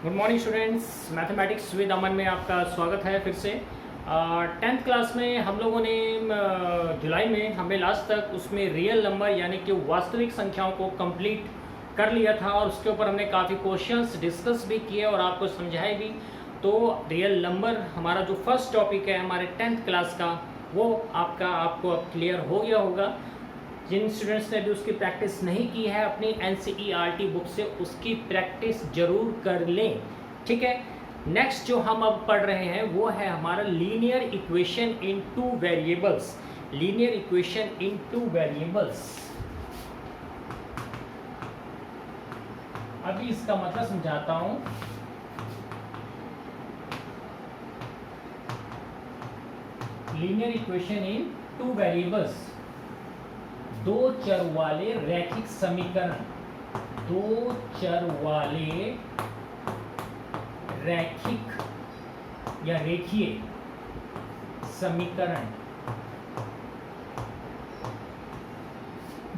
Good morning students, mathematics with Aman में आपका स्वागत है फिर से। 10th क्लास में हम लोगों ने जुलाई में हमने लास्ट तक उसमें रियल नंबर यानी कि वास्तविक संख्याओं को कंप्लीट कर लिया था और उसके ऊपर हमने काफ़ी क्वेश्चंस डिस्कस भी किए और आपको समझाए भी। तो रियल नंबर हमारा जो फर्स्ट टॉपिक है हमारे 10th क्लास का, वो आपको अब क्लियर हो गया होगा। जिन स्टूडेंट्स ने भी उसकी प्रैक्टिस नहीं की है अपनी NCERT बुक से उसकी प्रैक्टिस जरूर कर लें, ठीक है। नेक्स्ट जो हम अब पढ़ रहे हैं वो है हमारा linear equation in two variables. Linear equation in two variables, अभी इसका मतलब समझाता हूं। Linear equation in two variables, दो चर वाले रैखिक समीकरण, दो चर वाले रैखिक या रेखीय समीकरण,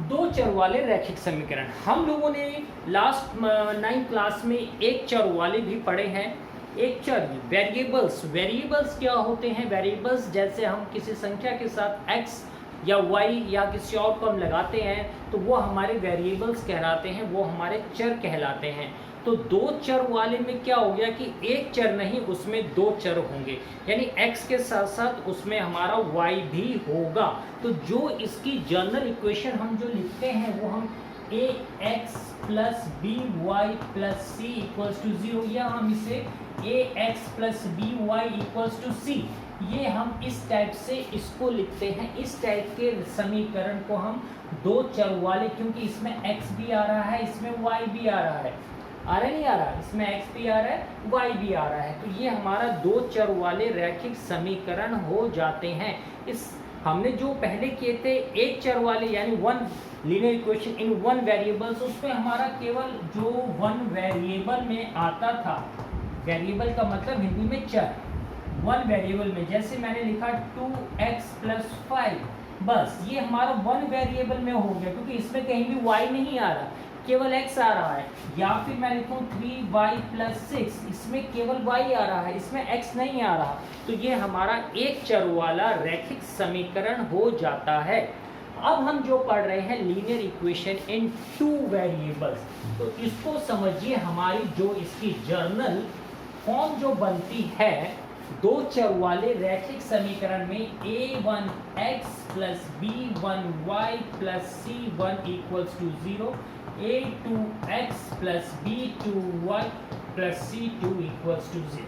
दो चर वाले रैखिक समीकरण। हम लोगों ने लास्ट 9th क्लास में एक चर वाले भी पढ़े हैं। एक चर वेरिएबल्स, वेरिएबल्स क्या होते हैं? वेरिएबल्स जैसे हम किसी संख्या के साथ x या y या किसी और को हम लगाते हैं तो वो हमारे वेरिएबल्स कहलाते हैं, वो हमारे चर कहलाते हैं। तो दो चर वाले में क्या हो गया कि एक चर नहीं उसमें दो चर होंगे, यानी x के साथ साथ उसमें हमारा y भी होगा। तो जो इसकी जनरल इक्वेशन हम जो लिखते हैं वो हम ax plus B Y plus C equals to 0, या हम इसे ax plus B Y equals to C, ये हम इस टाइप से इसको लिखते हैं। इस टाइप के समीकरण को हम दो चर वाले, क्योंकि इसमें x भी आ रहा है इसमें y भी आ रहा है, आ रहा नहीं आ रहा, इसमें x भी आ रहा है y भी आ रहा है, तो ये हमारा दो चर वाले रैखिक समीकरण हो जाते हैं। इस हमने जो पहले किए थे एक चर वाले यानी one linear equation in one variables, उसमें हमारा केवल जो वन वेरिएबल में आता था, वेरिएबल का मतलब हिंदी में चर, वन वेरिएबल में जैसे मैंने लिखा 2x प्लस 5, बस ये हमारा वन वेरिएबल में हो गया, क्योंकि इसमें कहीं भी y नहीं आ रहा, केवल x आ रहा है। या फिर मैं लिखूँ 3y प्लस 6, इसमें केवल y आ रहा है, इसमें x नहीं आ रहा, तो ये हमारा एक चर वाला रैखिक समीकरण हो जाता है। अब हम जो पढ़ रहे हैं linear equation in two variables, तो इसको समझिए। हमारी जो इसकी जर्नल फॉर्म जो बनती है दो चर वाले रैखिक समीकरण में a1x plus b1y plus c1 equals to 0, a2x plus b2y plus c2 equals to 0.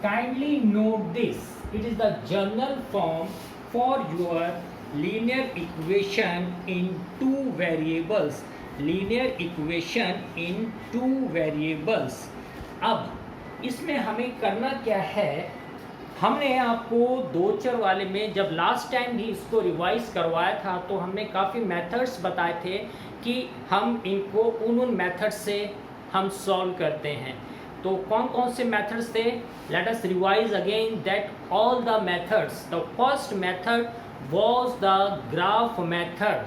Kindly note this, it is the general form for your linear equation in two variables. Linear equation in two variables. अब इसमें हमें करना क्या है, हमने आपको दो चर वाले में जब लास्ट टाइम भी इसको रिवाइज करवाया था तो हमने काफ़ी मेथड्स बताए थे कि हम इनको उन मेथड्स से हम सॉल्व करते हैं। तो कौन कौन से मेथड्स थे? Let us revise again that all the methods. The first method was the graph method,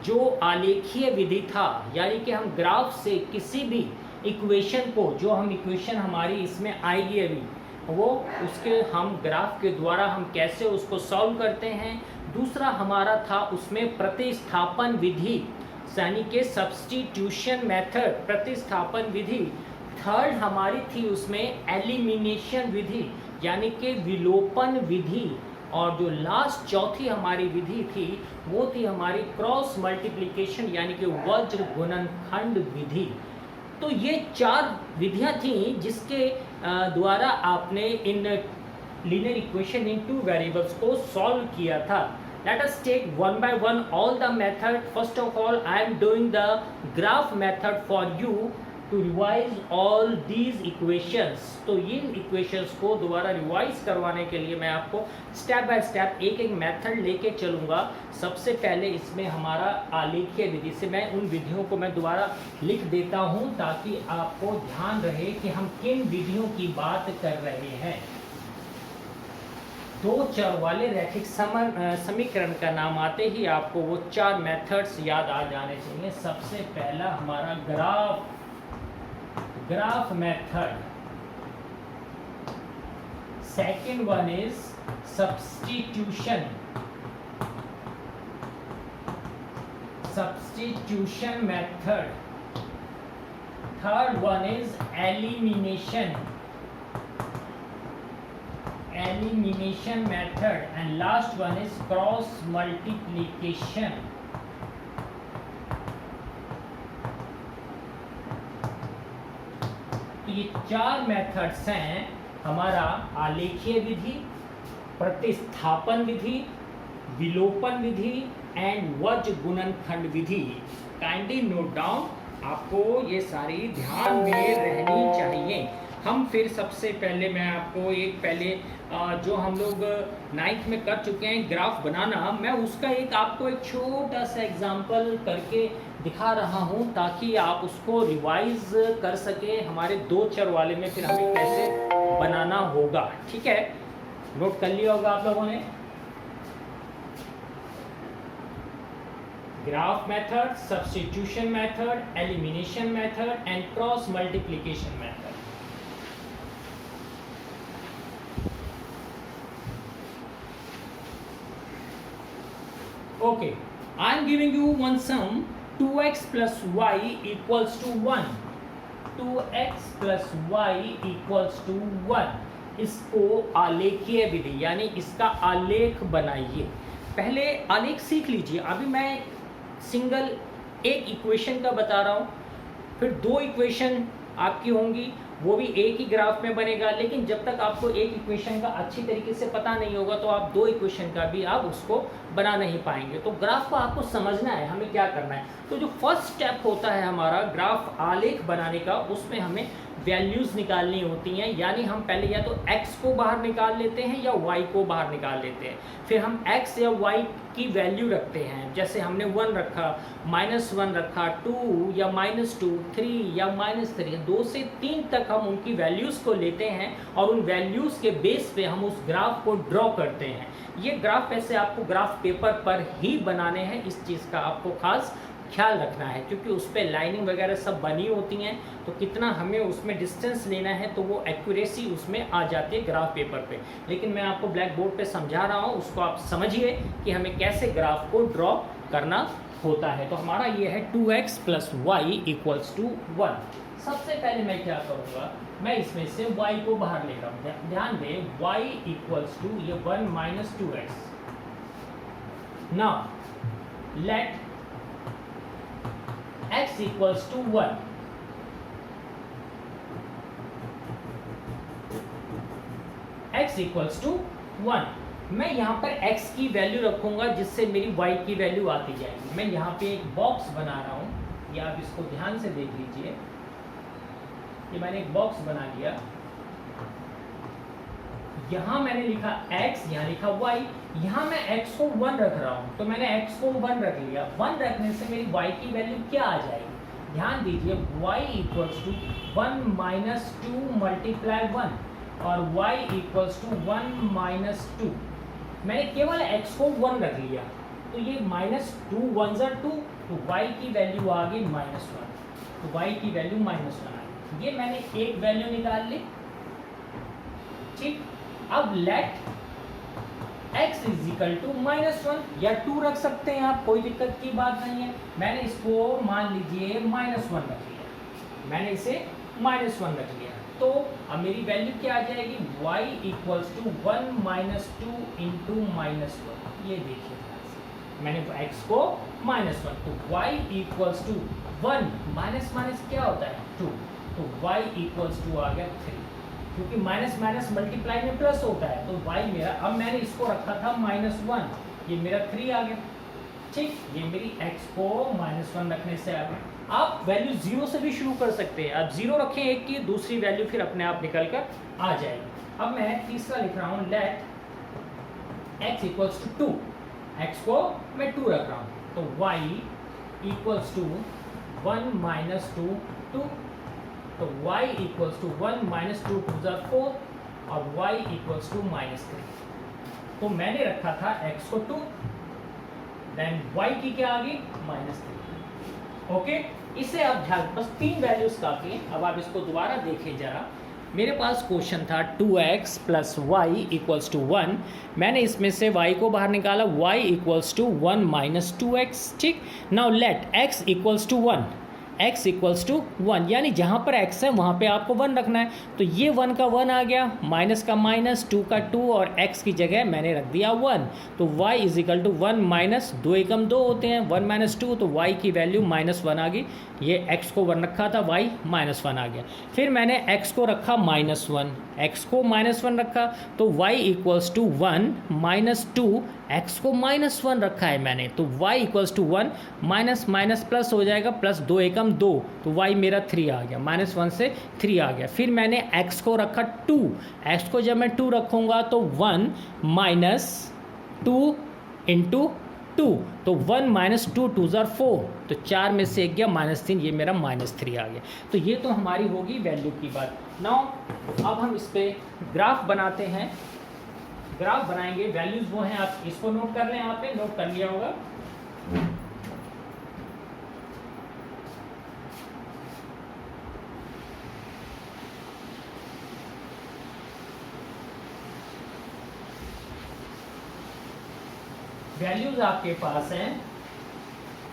जो आलेखीय विधि था, यानी कि हम ग्राफ से किसी भी इक्वेशन को, जो हम इक्वेशन हमारी इसमें आएगी अभी, वो उसके हम ग्राफ के द्वारा हम कैसे उसको सॉल्व करते हैं। दूसरा हमारा था उसमें प्रतिस्थापन विधि, यानी कि सब्स्टिट्यूशन मेथड, प्रतिस्थापन विधि। थर्ड हमारी थी उसमें एलिमिनेशन विधि, यानी कि विलोपन विधि। और जो लास्ट चौथी हमारी विधि थी वो थी हमारी क्रॉस मल्टीप्लिकेशन, यानी कि वज्र गुणनखंड विधि। तो ये चार विधियां थी जिसके द्वारा आपने in linear equation in two variables को सॉल्व किया था। Let us take one by one all the method. First of all I am doing the graph method for you to revise all these equations. तो in equations को दोबारा revise करवाने के लिए मैं आपको स्टेप बाय स्टेप एक एक मेथड लेके चलूँगा। सबसे पहले इसमें हमारा आलेखीय विधि से मैं उन विधियों को मैं दोबारा लिख देता हूँ ताकि आपको ध्यान रहे कि हम किन विधियों की बात कर रहे हैं। दो चर वाले रैखिक समीकरण का नाम आते ही आपको वो चार मेथड्स याद आ जाने चाहिए। सबसे पहला हमारा graph method. Second one is substitution method. Third one is elimination method, and last one is cross multiplication. तो ये 4 मेथड्स हैं हमारा आलेखीय विधि, प्रतिस्थापन विधि, विलोपन विधि एंड वज्र गुणनखंड विधि. काइंडली नोट डाउन, आपको ये सारी ध्यान में रहनी चाहिए. हम फिर सबसे पहले मैं आपको एक पहले जो हम लोग 9th में कर चुके हैं ग्राफ बनाना, मैं उसका आपको एक छोटा सा एग्जांपल करके दिखा रहा हूं ताकि आप उसको रिवाइज कर सके. हमारे 2 चर वाले में फिर हमें कैसे बनाना होगा. ठीक है, नोट कर लिया होगा आप लोगों ने. Graph method, substitution method, elimination method and cross multiplication method. Okay, I am giving you one sum 2x plus y equals to 1. 2x plus y equals to 1. इसको आलेखीय विधि यानी इसका आलेख बनाइए. पहले आलेख सीख लीजिए. अभी मैं सिंगल एक इक्वेशन का बता रहा हूँ, फिर 2 इक्वेशन आपकी होंगी, वो भी एक ही ग्राफ में बनेगा. लेकिन जब तक आपको एक इक्वेशन का अच्छी तरीके से पता नहीं होगा तो आप 2 इक्वेशन का भी आप उसको बना नहीं पाएंगे. तो ग्राफ को आपको समझना है हमें क्या करना है. तो जो फर्स्ट स्टेप होता है हमारा ग्राफ आलेख बनाने का, उसमें हमें वैल्यूज़ निकालनी होती हैं. यानी हम पहले या तो x को बाहर निकाल लेते हैं या y को बाहर निकाल लेते हैं. फिर हम x या y की वैल्यू रखते हैं. जैसे हमने 1 रखा, -1 रखा, 2 या -2, 3 या -3, 2 से 3 तक हम उनकी वैल्यूज़ को लेते हैं और उन वैल्यूज़ के बेस पे हम उस ग्राफ को ड्रॉ करते हैं. ये ग्राफ ऐसे आपको ग्राफ पेपर पर ही बनाने हैं. इस चीज़ का आपको खास ख्याल रखना है क्योंकि उस पर लाइनिंग वगैरह सब बनी होती हैं. तो कितना हमें उसमें डिस्टेंस लेना है तो वो एक्यूरेसी उसमें आ जाती है ग्राफ पेपर पे. लेकिन मैं आपको ब्लैक बोर्ड पे समझा रहा हूँ, उसको आप समझिए कि हमें कैसे ग्राफ को ड्रॉ करना होता है. तो हमारा ये है 2x plus y equals to 1. सबसे पहले मैं क्या करूँगा, मैं इसमें से y को बाहर ले रहा हूँ. ध्यान दें, y equals to ये 1 minus 2x. Now let x equals to 1. x equals to 1. मैं यहाँ पर x की वैल्यू रखूँगा जिससे मेरी y की वैल्यू आती जाएगी. मैं यहाँ पे एक बॉक्स बना रहा हूँ, ये आप इसको ध्यान से देख लीजिए. ये मैंने एक बॉक्स बना लिया. यहाँ मैंने लिखा x, यहाँ लिखा y. यहाँ मैं x को 1 रख रहा हूँ तो मैंने x को 1 रख लिया. 1 रखने से मेरी y की वैल्यू क्या आ जाएगी, ध्यान दीजिए. y equals to 1 minus 2 multiply 1 और y equals to 1 minus 2. मैंने केवल x को 1 रख लिया तो ये -2 1 ज़ा 2, तो y की वैल्यू आ गई -1. तो y की वैल्यू -1 आ गई. ये मैंने एक वैल्यू निकाल ली. ठीक, अब let x is equal to -1 या 2 रख सकते हैं आप, कोई दिक्कत की बात नहीं है. मैंने इसको मान लीजिए -1 रख लिया. मैंने इसे -1 रख लिया तो अब मेरी वैल्यू क्या आ जाएगी, y equals to 1 minus 2 into -1. ये देखिए मैंने x को -1, तो y equals to 1 माइनस क्या होता है 2, तो y equals to आ गया 3. क्योंकि माइनस माइनस मल्टीप्लाई में प्लस होता है तो y मेरा, अब मैंने इसको रखा था -1, ये मेरा 3 आ गया. ठीक, ये मेरी x को -1 रखने से आ गया. आप वैल्यू 0 से भी शुरू कर सकते हैं. आप 0 रखें एक की, दूसरी वैल्यू फिर अपने आप निकल कर आ जाएगी. अब मैं तीसरा लिख रहा हूँ, let x equals to 2. x को मैं 2 रख रहा हूँ तो y इक्वल्स टू 1 minus 2 2. तो y इक्वल्स टू 1 minus 2 2 ज़ा 4 और y इक्वल्स टू -3. तो मैंने रखा था x को 2, देन y की क्या आ गई -3. ओके, इसे आप ध्यान, बस 3 वैल्यूज़ काफ़ी हैं। अब आप इसको दोबारा देखें ज़रा। मेरे पास क्वेश्चन था 2x plus Y equals to 1। मैंने इसमें से y को बाहर निकाला, y equals to 1 minus 2x। ठीक, now let x equals to 1, x equals to 1, यानी जहाँ पर x है वहाँ पे आपको 1 रखना है। तो ये 1 का 1 आ गया, माइनस का माइनस, 2 का 2, और x की जगह मैंने रख दिया 1। तो y is equal to 1 minus 2 एकम 2 होते हैं, 1 माइनस 2, तो y की वैल्यू -1 आ गई। ये x को 1 रखा था, y -1 आ गया। फिर मैंने x को रखा -1, x को -1 रखा, तो y equals to 1 minus 2, x को -1 रखा है मैंने, तो y equals to 1 minus minus plus हो जाएगा, प्लस 2 एकम 2, तो y मेरा 3 आ गया, -1 से 3 आ गया। फिर मैंने x को रखा 2, x को जब मैं 2 रखूँगा तो 1 माइनस 2 इंटू 2, तो 1 माइनस 2 2 ज़ार 4, तो 4 में से 1 गया -3, ये मेरा -3 आ गया। तो ये तो हमारी होगी वैल्यू की बात। नाउ अब हम इस पर ग्राफ बनाते हैं। ग्राफ बनाएंगे, वैल्यूज़ वो हैं, आप इसको नोट कर लें, आपने नोट कर लिया होगा। वैल्यूज़ आपके पास हैं,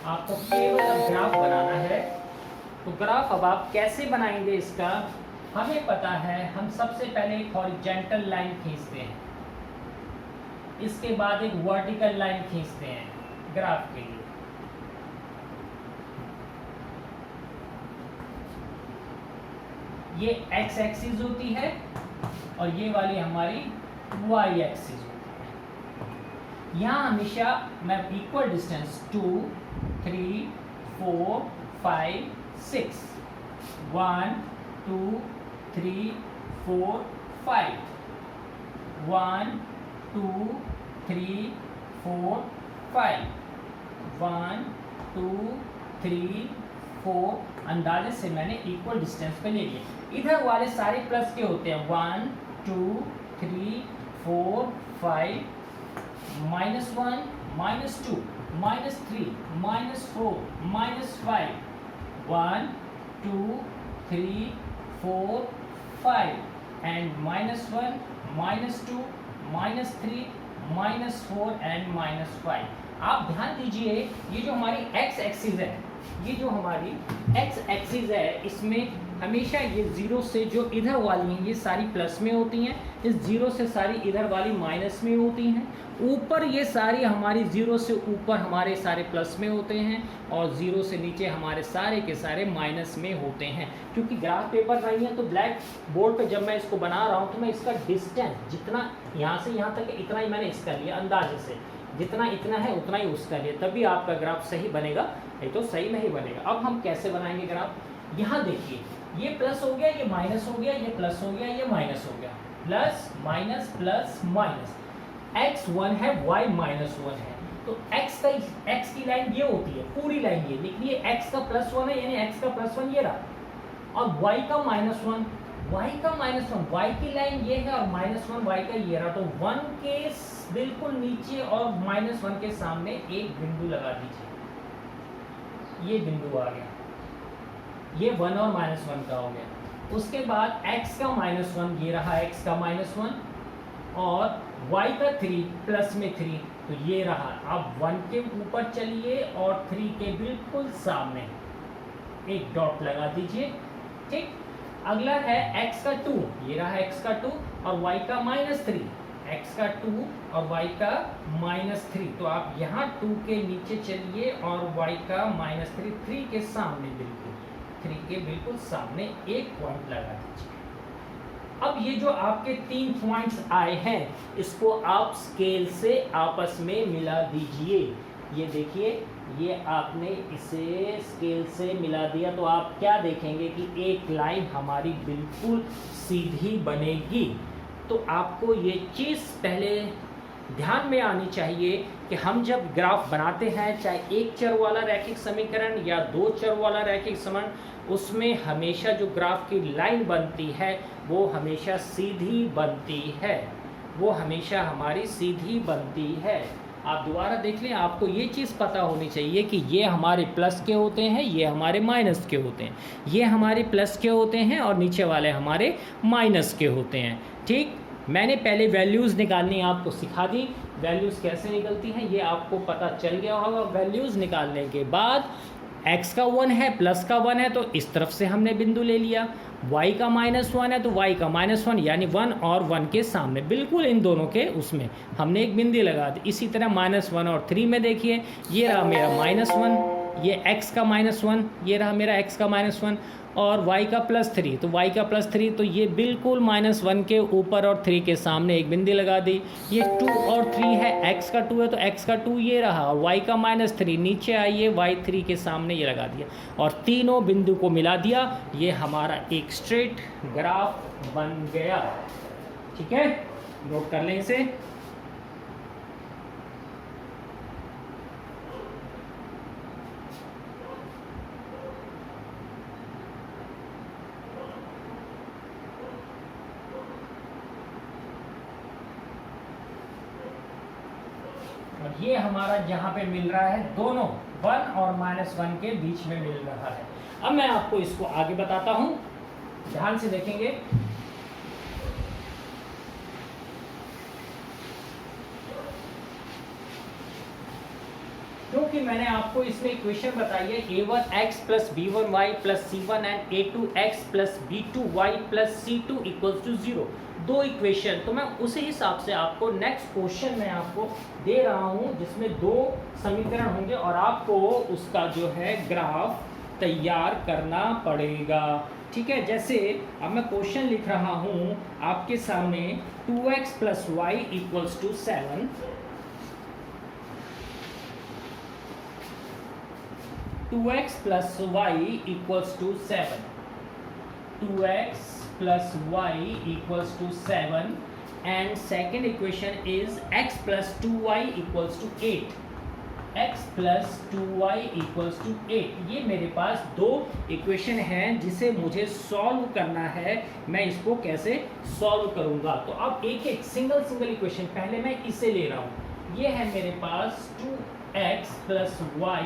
आपको केवल अब ग्राफ बनाना है। तो ग्राफ अब आप कैसे बनाएंगे इसका, हमें पता है, हम सबसे पहले एक हॉरिजॉन्टल लाइन खींचते हैं, इसके बाद एक वर्टिकल लाइन खींचते हैं ग्राफ के लिए। ये x एक्सिस होती है और ये वाली हमारी y एक्सिस होती है। यहाँ हमेशा मैं इक्वल डिस्टेंस 2, 3, 4, 5, 6, 1, 2, 3, 4, 5, 1, 2, 3, 4, 5, 1, 2, 3, 4, अंदाजे से मैंने इक्वल डिस्टेंस पे ले लिया। इधर वाले सारे प्लस के होते हैं, 1, 2, 3, 4, 5, -1, -2, -3, -4, -5, 1, 2, 3, 4, 5, and -1, -2, -3, -4 and -5। आप ध्यान दीजिए, ये जो हमारी x एक्सिस है, ये जो हमारी x एक्सिस है, इसमें हमेशा ये 0 से जो इधर वाली हैं ये सारी प्लस में होती हैं, इस 0 से सारी इधर वाली माइनस में होती हैं, ऊपर ये सारी हमारी 0 से ऊपर हमारे सारे प्लस में होते हैं, और 0 से नीचे हमारे सारे के सारे माइनस में होते हैं। क्योंकि ग्राफ पेपर नहीं है तो ब्लैक बोर्ड पे जब मैं इसको बना रहा हूँ तो मैं इसका डिस्टेंस जितना यहाँ से यहाँ तक इतना ही मैंने इसका लिया, अंदाजे से जितना इतना है उतना ही उसका लिया, तभी आपका ग्राफ सही बनेगा, नहीं तो सही नहीं बनेगा। अब हम कैसे बनाएंगे ग्राफ, यहाँ देखिए, ये प्लस हो गया, ये माइनस हो गया, ये प्लस हो गया, ये माइनस हो गया, plus minus plus minus, x1 है, y -1 है, तो x की लाइन ये होती है, पूरी लाइन ये, लेकिन ये x का +1 है, यानी x का +1 ये रहा, और y का -1, y का -1, y की लाइन ये है, और -1 y का ये रहा, तो 1 के बिल्कुल नीचे और -1 के सामने एक बिंदु लगा दीजिए, ये बिंदु आ गया, ये 1 और -1 का हो गया। उसके बाद x का -1 ये रहा, x का -1, और y का 3 प्लस में 3, तो ये रहा। अब 1 के ऊपर चलिए और 3 के बिल्कुल सामने एक डॉट लगा दीजिए, ठीक। अगला है x का 2, ये रहा x का 2, और y का -3, x का 2 और y का -3, तो आप यहाँ 2 के नीचे चलिए और y का -3, 3 के सामने बिल्कुल, 3 के बिल्कुल सामने एक पॉइंट लगा दीजिए। अब ये जो आपके 3 पॉइंट्स आए हैं, इसको आप स्केल से आपस में मिला दीजिए। ये देखिए, ये आपने इसे स्केल से मिला दिया, तो आप क्या देखेंगे कि एक लाइन हमारी बिल्कुल सीधी बनेगी। तो आपको ये चीज़ पहले ध्यान में आनी चाहिए कि हम जब ग्राफ बनाते हैं, चाहे एक चर वाला रैखिक समीकरण या 2 चर वाला रैखिक समीकरण, उसमें हमेशा जो ग्राफ की लाइन बनती है वो हमेशा सीधी बनती है, वो हमेशा हमारी सीधी बनती है। आप दोबारा देख लें, आपको ये चीज़ पता होनी चाहिए कि ये हमारे प्लस के होते हैं, ये हमारे माइनस के होते हैं, ये हमारे प्लस के होते हैं और नीचे वाले हमारे माइनस के होते हैं। ठीक, मैंने पहले वैल्यूज़ निकालनी आपको सिखा दी, वैल्यूज़ कैसे निकलती हैं ये आपको पता चल गया होगा। वैल्यूज़ निकालने के बाद x का 1 है, प्लस का 1 है, तो इस तरफ से हमने बिंदु ले लिया। y का -1 है तो y का -1 यानी 1 और 1 के सामने बिल्कुल इन दोनों के उसमें हमने एक बिंदु लगा दी। इसी तरह -1 और 3 में देखिए, ये रहा मेरा -1, ये x का -1, ये रहा मेरा x का -1 और y का +3, तो y का +3 तो ये बिल्कुल -1 के ऊपर और 3 के सामने एक बिंदी लगा दी। ये 2 और 3 है, x का 2 है तो x का 2 ये रहा और y का -3 नीचे आइए y 3 के सामने ये लगा दिया और तीनों बिंदु को मिला दिया। ये हमारा एक स्ट्रेट ग्राफ बन गया। ठीक है, नोट कर लें इसे। और ये हमारा जहाँ पे मिल रहा है दोनों 1 और -1 के बीच में मिल रहा है। अब मैं आपको इसको आगे बताता हूँ, ध्यान से देखेंगे। क्योंकि मैंने आपको इसमें इक्वेशन बताई है a1x + b1y + c1 and a2x + b2y + c2 = 0, दो इक्वेशन। तो मैं उसी हिसाब से आपको नेक्स्ट क्वेश्चन में आपको दे रहा हूं जिसमें दो समीकरण होंगे और आपको उसका जो है ग्राफ तैयार करना पड़ेगा। ठीक है, जैसे अब मैं क्वेश्चन लिख रहा हूं आपके सामने 2x + y = 7, 2x + y = 7, 2x + y = 7 and second equation is x + 2y = 8, x + 2y = 8। ये मेरे पास दो इक्वेशन हैं जिसे मुझे सॉल्व करना है। मैं इसको कैसे सॉल्व करूंगा, तो अब एक एक सिंगल इक्वेशन पहले मैं इसे ले रहा हूँ। ये है मेरे पास 2x + y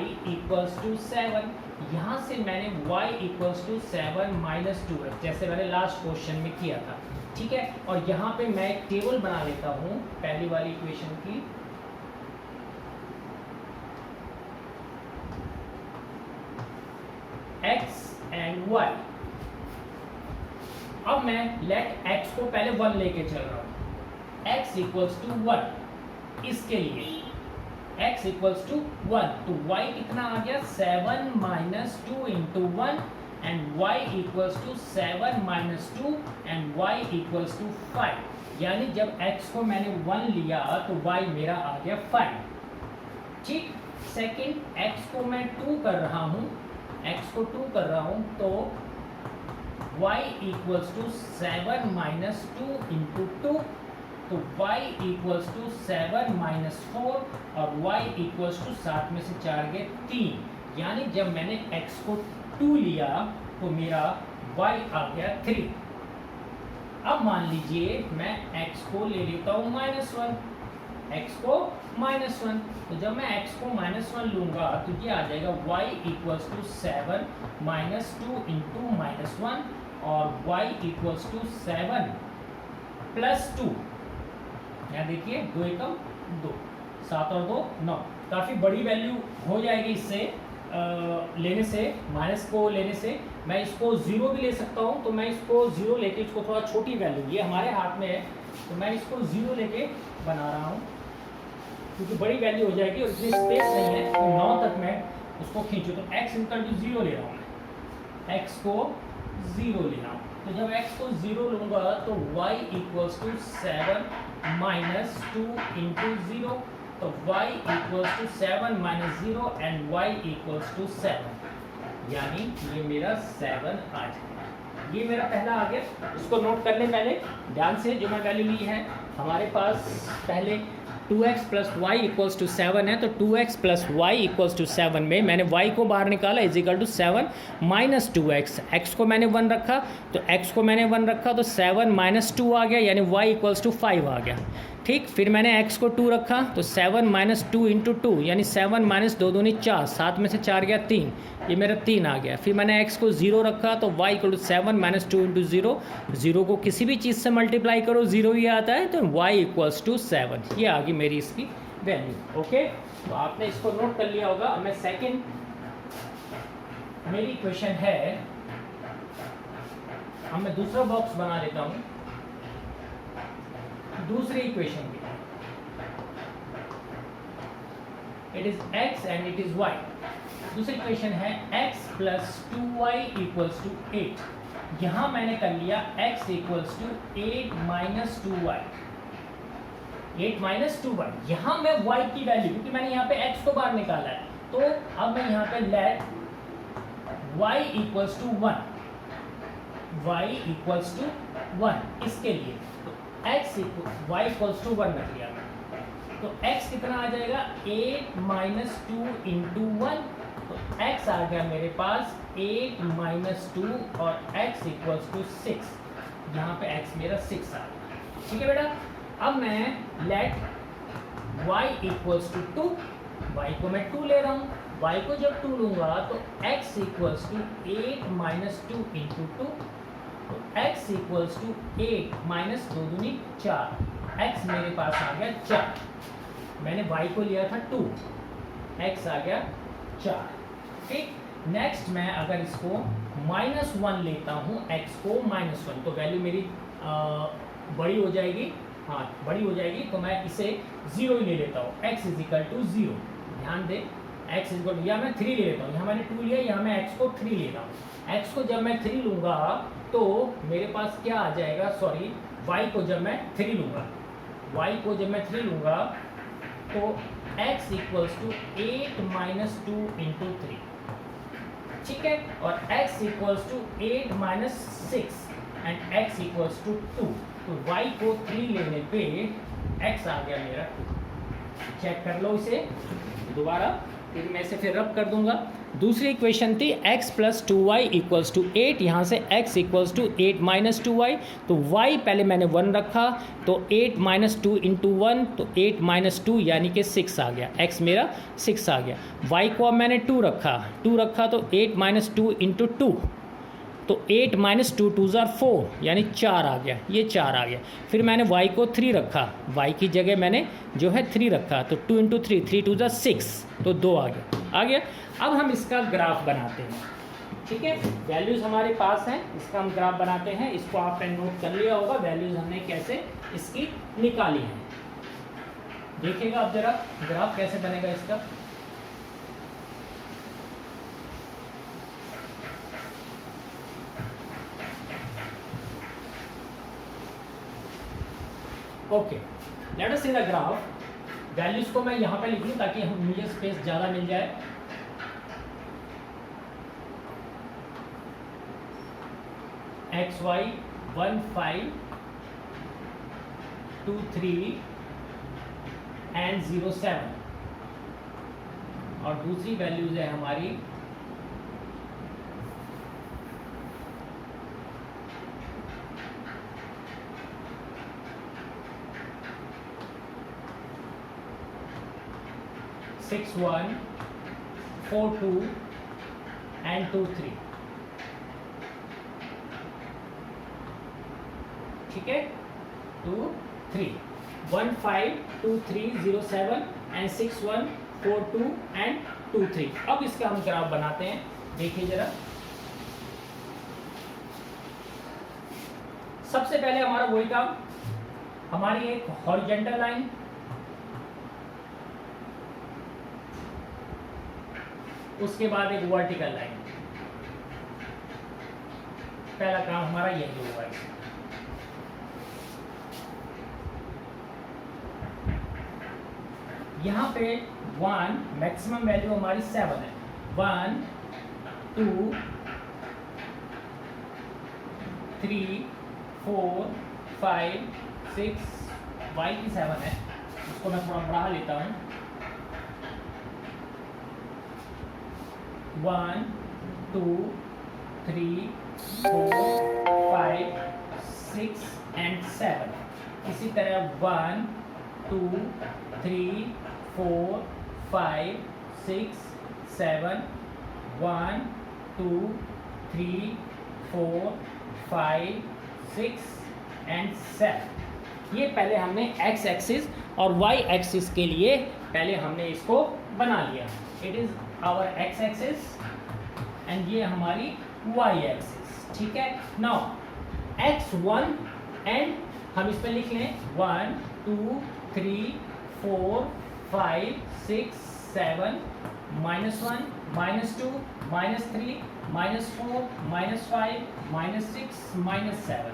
= 7, यहाँ से मैंने y = 7 - 2x जैसे मैंने लास्ट क्वेश्चन में किया था। ठीक है, और यहाँ पे मैं एक टेबल बना लेता हूँ पहली वाली इक्वेशन की। x and y। अब मैं लेट x को पहले 1 लेके चल रहा हूँ, x = 1 इसके लिए x = 1 तो y कितना आ गया 7 - 2 × 1 एंड y = 7 - 2 एंड y = 5। यानी जब x को मैंने 1 लिया तो y मेरा आ गया 5। ठीक, सेकंड x को मैं 2 कर रहा हूँ, x को 2 कर रहा हूँ तो y = 7 - 2 × 2 तो y = 7 - 4 और y = 7 में से 4 गए 3। यानी जब मैंने x को 2 लिया तो मेरा y आ गया 3। अब मान लीजिए मैं x को ले लेता हूँ -1, x को -1, तो जब मैं x को -1 लूँगा तो ये आ जाएगा y = 7 - 2 × -1 और y = 7 + 2। यहाँ देखिए 2 एकम 2, 7 और 2 9, काफ़ी बड़ी वैल्यू हो जाएगी इससे लेने से, माइनस को लेने से। मैं इसको 0 भी ले सकता हूँ, तो मैं इसको 0 लेके इसको थोड़ा छोटी वैल्यू, ये हमारे हाथ में है तो मैं इसको 0 लेके बना रहा हूँ क्योंकि बड़ी वैल्यू हो जाएगी और इतनी स्पेस नहीं है तो 9 तक मैं उसको खींचूँ। तो x = 0 ले रहा हूँ मैं, x को 0 ले रहा हूँ। तो जब x को 0 लूँगा तो y = 7 - 2 × 0 तो y = 7 - 0 एंड y = 7, यानी ये मेरा 7 आ जाएगा। ये मेरा पहला आ गया। इसको नोट कर लें पहले ध्यान से, जो मैं वैल्यू ली है हमारे पास पहले 2x + y = 7 है तो 2x + y = 7 में मैंने y को बाहर निकाला = 7 - 2x, x को मैंने 1 रखा तो x को मैंने 1 रखा तो 7 - 2 आ गया यानी y = 5 आ गया। ठीक। फिर मैंने x को 2 रखा तो 7 माइनस 2 इंटू 2 यानी 7 माइनस 2 दूनी 4, 7 में से 4 गया 3, ये मेरा 3 आ गया। फिर मैंने x को 0 रखा तो y equal to 7 minus 2 into 0, 0 को किसी भी चीज़ से मल्टीप्लाई करो 0 ही आता है, तो y इक्वल्स टू 7, ये आ गई मेरी इसकी वैल्यू। ओके, तो आपने इसको नोट कर लिया होगा। अब मैं सेकेंड, मेरी क्वेश्चन है, अब मैं दूसरा बॉक्स बना लेता हूँ दूसरी इक्वेशन की। It is x and it is y। दूसरी इक्वेशन है x plus 2y equals to 8। यहां मैंने कर लिया x equals to 8 minus 2y, 8 minus 2y। यहां मैं y की वैल्यू, क्योंकि मैंने यहाँ पे x को बाहर निकाला है, तो अब मैं यहाँ पे let y equals to 1, y equals to 1 इसके लिए y इक्वल्स टू 1 रख लिया। तो x कितना आ जाएगा 8 माइनस 2 इंटू 1, तो x आ गया मेरे पास 8 माइनस 2 और x इक्वल्स टू 6। यहाँ पे x मेरा 6 आ गया। ठीक है बेटा, अब मैं let y equals to 2, y को मैं 2 ले रहा हूँ, y को जब 2 लूँगा तो x equals to 8 minus 2 into 2, तो x इक्वल्स टू 8 माइनस 2 दूनी 4, x मेरे पास आ गया 4। मैंने y को लिया था 2, x आ गया 4। ठीक, नेक्स्ट मैं अगर इसको -1 लेता हूँ, x को -1, तो वैल्यू मेरी बड़ी हो जाएगी। हाँ, बड़ी हो जाएगी, तो मैं इसे 0 ही ले लेता हूँ, x इज इक्वल टू 0। ध्यान दें, x इज इक्वल टू, या मैं 3 ले लेता हूँ, यहाँ मैंने 2 लिया, यहाँ मैं x को 3 ले रहा हूँ। x को जब मैं 3 लूँगा तो मेरे पास क्या आ जाएगा, सॉरी, y को जब मैं 3 लूँगा, y को जब मैं 3 लूँगा तो x equals to 8 minus 2 into 3। ठीक है, और x equals to 8 minus 6 and x equals to 2। तो y को 3 लेने पे x आ गया मेरा 2। चेक कर लो इसे दोबारा, फिर मैं इसे फिर रब कर दूंगा। दूसरी इक्वेशन थी x plus 2y equals to 8, यहाँ से x equals to 8 minus 2y, तो y पहले मैंने 1 रखा, तो 8 माइनस 2 इंटू 1, तो 8 माइनस 2 यानी कि 6 आ गया, x मेरा 6 आ गया। y को अब मैंने 2 रखा तो 8 माइनस 2 इंटू 2, तो 8 माइनस 2 2 ज़ार 4 यानी 4 आ गया, ये 4 आ गया। फिर मैंने y को 3 रखा, y की जगह मैंने जो है 3 रखा, तो 2 इंटू 3, 3 2 ज़ार 6, तो 2 आ गया। अब हम इसका ग्राफ बनाते हैं। ठीक है, वैल्यूज़ हमारे पास हैं, इसका हम ग्राफ बनाते हैं। इसको आपने नोट कर लिया होगा, वैल्यूज़ हमने कैसे इसकी निकाली हैं। देखिएगा अब जरा ग्राफ कैसे बनेगा इसका। Okay, let us see the graph. Values को मैं यहाँ पे लिख लूँ ताकि मुझे स्पेस ज़्यादा मिल जाए। एक्स वाई 1 5 2 3 एंड 0 7, और दूसरी वैल्यूज है हमारी 6 1 4 2 एंड 2 3। ठीक है, 2 3 1 5 2 3 0 7 एंड 6 1 4 2 एंड 2 3। अब इसका हम ग्राफ बनाते हैं, देखिए जरा। सबसे पहले हमारा वही काम, हमारी एक हॉरिजॉन्टल लाइन, उसके बाद एक वर्टिकल लाइन। पहला काम हमारा यही होगा। यहाँ पे 1 मैक्सिमम वैल्यू हमारी 7 है, 1 2 3 4 5 6, y की 7 है, उसको मैं थोड़ा बढ़ा लेता हूँ। 1 2 3 4 5 6 एंड 7। इसी तरह 1 2 3 4 5 6 7 1 2 3 4 5 6 एंड 7। ये पहले हमने एक्स एक्सिस और वाई एक्सिस के लिए पहले हमने इसको बना लिया। It is our X axis and ये हमारी वाई एक्सिस। ठीक है, नाउ x1 एंड हम इस पर लिख लें 1 2 3 4 5 6 7 -1 -2 -3 -4 -5 -6 -7।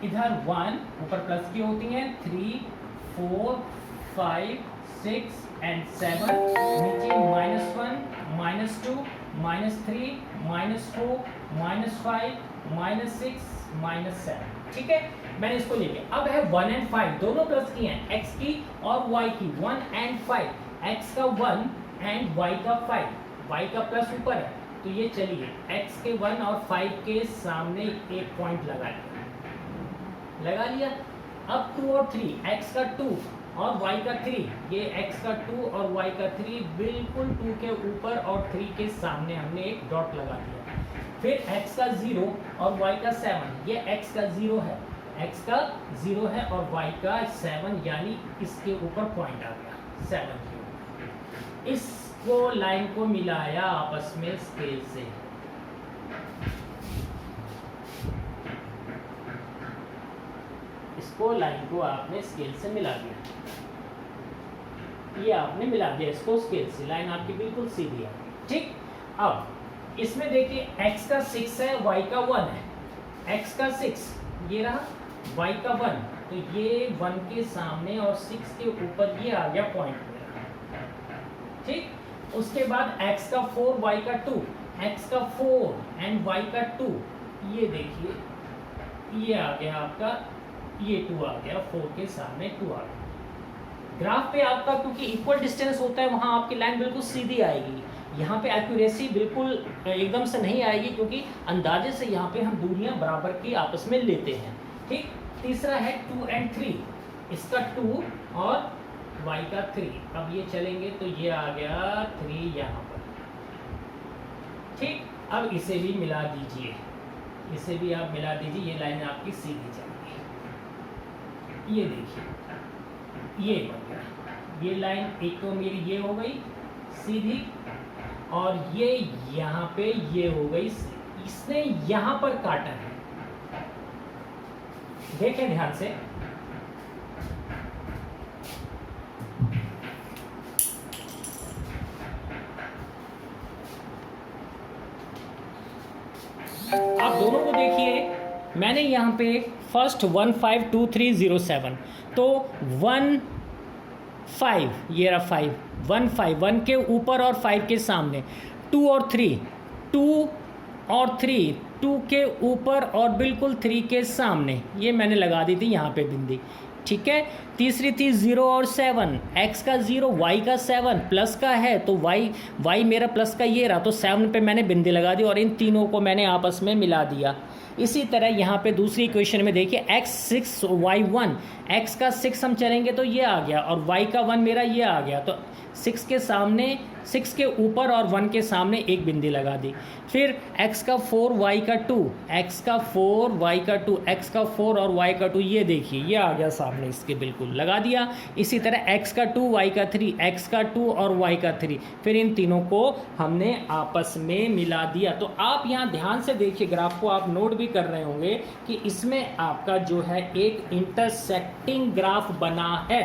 इधर 1 ऊपर प्लस की होती हैं, 3 4 5 6 एंड 7, नीचे -1 -2 -3 -4 -5 -6 -7। ठीक है, मैंने इसको ले लिया। अब है 1 एंड 5 दोनों प्लस की हैं, x की और y की। 1 एंड 5, x का 1 एंड y का 5, y का प्लस ऊपर है तो ये चलिए x के 1 और 5 के सामने एक पॉइंट लगा लिया। अब 2 और 3, x का 2 और y का 3, ये x का 2 और y का 3 बिल्कुल 2 के ऊपर और 3 के सामने हमने एक डॉट लगा दिया। फिर x का 0 और y का 7, ये x का 0 है, x का 0 है और y का 7, यानी इसके ऊपर पॉइंट आ गया 7 के ऊपर। इसको लाइन को मिलाया आपस में स्केल से, इसको लाइन को आपने स्केल से मिला दिया, ये आपने मिला दिया इसको स्केल से, लाइन आपकी बिल्कुल सीधी है। ठीक, अब इसमें देखिए x का 6 है, y का 1 है। x का 6 ये रहा, y का 1, तो ये 1 के सामने और 6 के ऊपर ये आ गया पॉइंट मेरा। ठीक, उसके बाद x का 4, y का 2, x का 4 एंड y का 2, ये देखिए ये आ गया आपका, ये 2 आ गया, 4 के सामने 2 आ गया। ग्राफ पे आपका क्योंकि इक्वल डिस्टेंस होता है, वहाँ आपकी लाइन बिल्कुल सीधी आएगी। यहाँ पे एक्यूरेसी बिल्कुल एकदम से नहीं आएगी, क्योंकि अंदाजे से यहाँ पे हम दूरियाँ बराबर की आपस में लेते हैं। ठीक, तीसरा है 2 एंड 3, इसका 2 और y का 3। अब ये चलेंगे तो ये आ गया 3 यहाँ पर। ठीक, अब इसे भी मिला दीजिए, इसे भी आप मिला दीजिए, ये लाइन आपकी सीधी चलेगी। ये देखिए ये बन गया, ये लाइन एक तो मेरी ये हो गई सीधी और ये यहाँ पे ये हो गई, इसने यहाँ पर काटा है। देखें ध्यान से, आप दोनों को देखिए, मैंने यहाँ पे फर्स्ट 152307, तो 1 5, ये रहा 5, 1 5, 1 के ऊपर और 5 के सामने, 2 और 3, 2 और 3, 2 के ऊपर और बिल्कुल 3 के सामने, ये मैंने लगा दी थी यहाँ पे बिंदी। ठीक है, तीसरी थी 0 और 7, x का 0, y का 7, प्लस का है तो y मेरा प्लस का ये रहा, तो 7 पे मैंने बिंदी लगा दी और इन तीनों को मैंने आपस में मिला दिया। इसी तरह यहाँ पे दूसरी इक्वेशन में देखिए x 6 y 1, x का 6 हम चलेंगे तो ये आ गया और y का 1 मेरा ये आ गया, तो 6 के सामने, 6 के ऊपर और 1 के सामने एक बिंदी लगा दी। फिर x का 4 y का 2, x का 4 y का 2, x का 4 और y का 2, ये देखिए ये आ गया सामने इसके, बिल्कुल लगा दिया। इसी तरह x का 2 y का 3, x का 2 और y का 3, फिर इन तीनों को हमने आपस में मिला दिया। तो आप यहाँ ध्यान से देखिए, ग्राफ को आप नोट भी कर रहे होंगे कि इसमें आपका जो है एक इंटरसेक्टिंग ग्राफ बना है।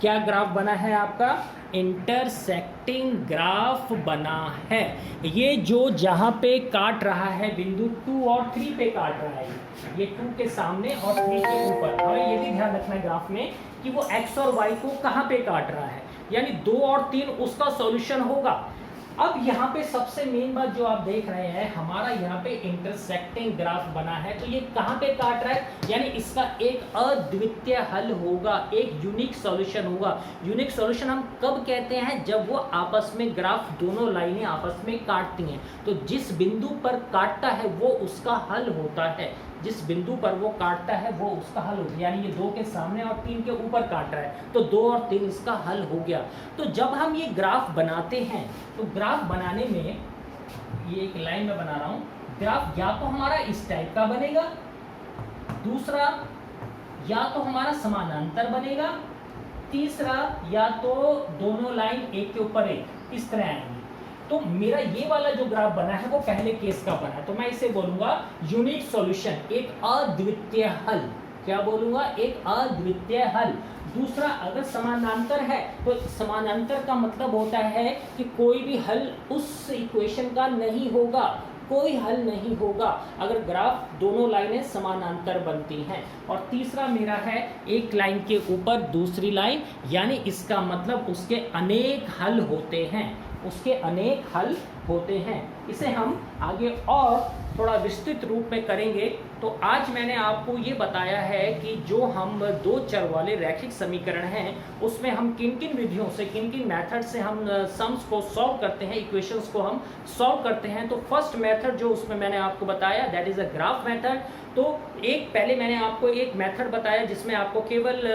क्या ग्राफ बना है आपका? इंटरसेक्टिंग ग्राफ बना है। ये जो जहाँ पे काट रहा है बिंदु 2 और 3 पे काट रहा है, ये 2 के सामने और 3 के ऊपर। हमें ये भी ध्यान रखना है ग्राफ में कि वो x और y को कहाँ पे काट रहा है, यानी 2 और 3 उसका सॉल्यूशन होगा। अब यहाँ पे सबसे मेन बात जो आप देख रहे हैं, हमारा यहाँ पे इंटरसेक्टिंग ग्राफ बना है, तो ये कहाँ पे काट रहा है, यानी इसका एक अद्वितीय हल होगा, एक यूनिक सॉल्यूशन होगा। यूनिक सॉल्यूशन हम कब कहते हैं? जब वो आपस में ग्राफ, दोनों लाइनें आपस में काटती हैं, तो जिस बिंदु पर काटता है वो उसका हल होता है। जिस बिंदु पर वो काटता है वो उसका हल हो गया, यानी ये 2 के सामने और 3 के ऊपर काट रहा है, तो 2 और 3 इसका हल हो गया। तो जब हम ये ग्राफ बनाते हैं तो ग्राफ बनाने में, ये एक लाइन में बना रहा हूँ, ग्राफ या तो हमारा इस टाइप का बनेगा, दूसरा या तो हमारा समानांतर बनेगा, तीसरा या तो दोनों लाइन एक के ऊपर एक इस तरह आएंगी। तो मेरा ये वाला जो ग्राफ बना है वो पहले केस का बना है, तो मैं इसे बोलूंगा यूनिक सॉल्यूशन, एक अद्वितीय हल। क्या बोलूंगा? एक अद्वितीय हल। दूसरा, अगर समानांतर है तो समानांतर का मतलब होता है कि कोई भी हल उस इक्वेशन का नहीं होगा, कोई हल नहीं होगा अगर ग्राफ दोनों लाइनें समानांतर बनती हैं। और तीसरा मेरा है एक लाइन के ऊपर दूसरी लाइन, यानी इसका मतलब उसके अनेक हल होते हैं, उसके अनेक हल होते हैं। इसे हम आगे और थोड़ा विस्तृत रूप में करेंगे। तो आज मैंने आपको ये बताया है कि जो हम 2 चर वाले रैखिक समीकरण हैं उसमें हम किन किन विधियों से, किन किन मेथड से हम सम्स को सॉल्व करते हैं, इक्वेशंस को हम सॉल्व करते हैं। तो फर्स्ट मेथड जो उसमें मैंने आपको बताया that is a graph method. तो एक पहले मैंने आपको एक मेथड बताया जिसमें आपको केवल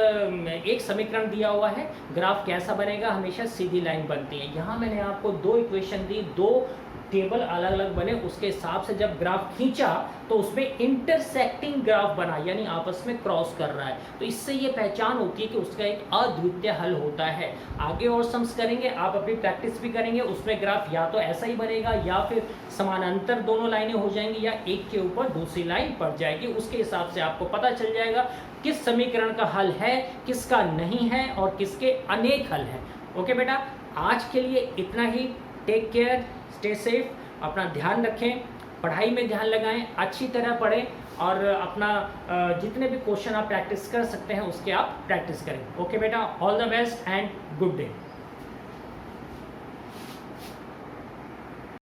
एक समीकरण दिया हुआ है, ग्राफ कैसा बनेगा, हमेशा सीधी लाइन बनती है। यहाँ मैंने आपको 2 इक्वेशन दी, 2 टेबल अलग अलग बने, उसके हिसाब से जब ग्राफ खींचा तो उसमें इंटरसेक्टिंग ग्राफ बना, यानी आपस में क्रॉस कर रहा है। तो इससे ये पहचान होती है कि उसका एक अद्वितीय हल होता है। आगे और सम्स करेंगे, आप अपनी प्रैक्टिस भी करेंगे, उसमें ग्राफ या तो ऐसा ही बनेगा या फिर समानांतर दोनों लाइनें हो जाएंगी या एक के ऊपर दूसरी लाइन पड़ जाएगी। उसके हिसाब से आपको पता चल जाएगा किस समीकरण का हल है, किसका नहीं है और किसके अनेक हल हैं। ओके बेटा, आज के लिए इतना ही। टेक केयर, स्टे सेफ, अपना ध्यान रखें, पढ़ाई में ध्यान लगाएं, अच्छी तरह पढ़ें और अपना जितने भी क्वेश्चन आप प्रैक्टिस कर सकते हैं उसके आप प्रैक्टिस करें। ओके बेटा, all the best and good day.